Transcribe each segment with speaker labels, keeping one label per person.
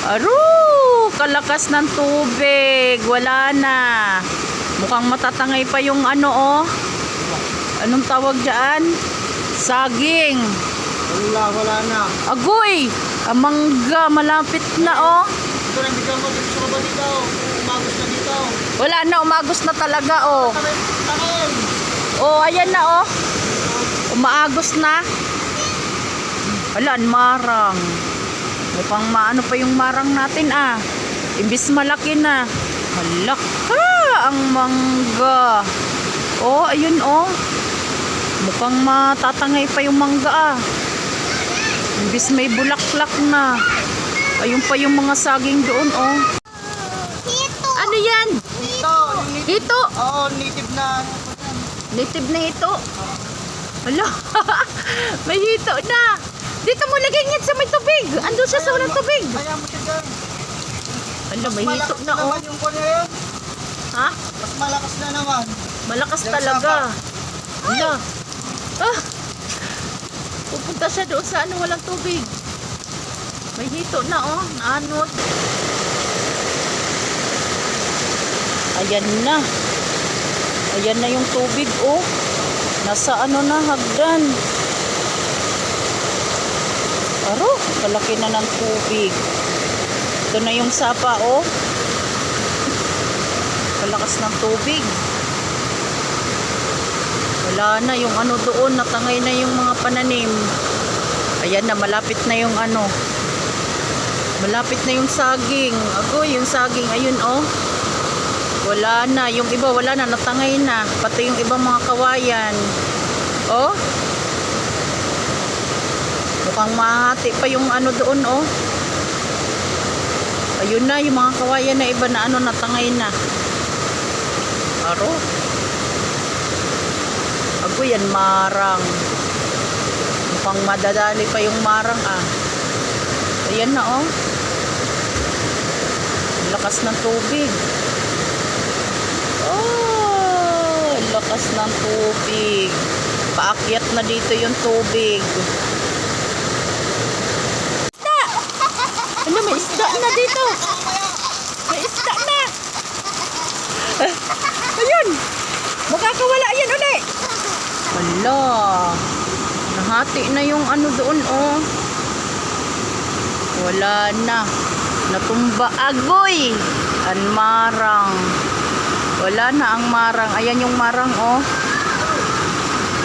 Speaker 1: Aru! Kalakas ng tubig. Wala na. Mukhang matatangay pa yung ano oh. Anong tawag dyan? Saging.
Speaker 2: Wala na.
Speaker 1: Agoy! Ang mangga, malapit na oh.
Speaker 2: Ito na, bigyan mo dito ba dito? Umagos na dito.
Speaker 1: Wala na, umagos na talaga oh.
Speaker 2: Takin!
Speaker 1: Oh, ayan na oh. Umaagos na. Wala, marang. Mukhang maano pa yung marang natin ah. Imbis malaki na. Malaka ang mangga. Oh, ayun oh. Mukhang matatangay pa yung mangga ah. Imbis may bulaklak na. Ayun pa yung mga saging doon oh.
Speaker 3: Hito.
Speaker 1: Ano yan?
Speaker 2: Dito.
Speaker 1: Hito.
Speaker 2: Oo, native na.
Speaker 1: Native na hito. Hala. May hito na. Dito mo lagay yan sa may tubig. Ando siya sa walang tubig.
Speaker 2: Kaya mo siya dyan.
Speaker 1: Hala, may hito na oh.
Speaker 2: Naman yung kunya yun.
Speaker 1: Ha?
Speaker 2: Mas malakas na naman.
Speaker 1: Malakas
Speaker 2: Yung
Speaker 1: talaga. Hala. Ah. Pupunta siya doon sa ano walang tubig. May hito na oh. Naanod. Ayan na. Ayan na yung tubig oh. Nasa ano na hagdan. Aro, kalaki na ng tubig. Ito na yung sapa oh. Kalakas ng tubig. Wala na yung ano doon, natangay na yung mga pananim. Ayan na, malapit na yung ano. Malapit na yung saging. Ako, yung saging, ayun oh. Wala na, yung iba wala na, natangay na. Pati yung ibang mga kawayan. Oh. Mukhang mahati pa yung ano doon oh. Ayun na, yung mga kawayan na iba na ano, natangay na. Aro. Ako yan, marang. Mukhang madadali pa yung marang ah. Ayan na oh. Lakas ng tubig. Oh, lakas ng tubig. Paakyat na dito yung tubig. Isda! Ano, may isda na dito. May isda na. Ayun. Makakawala yan uli. Wala. Nahati na yung ano doon oh. Wala na. Natumba. Agoy. Ang marang. Wala na ang marang. Ayan yung marang oh.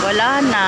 Speaker 1: Wala na.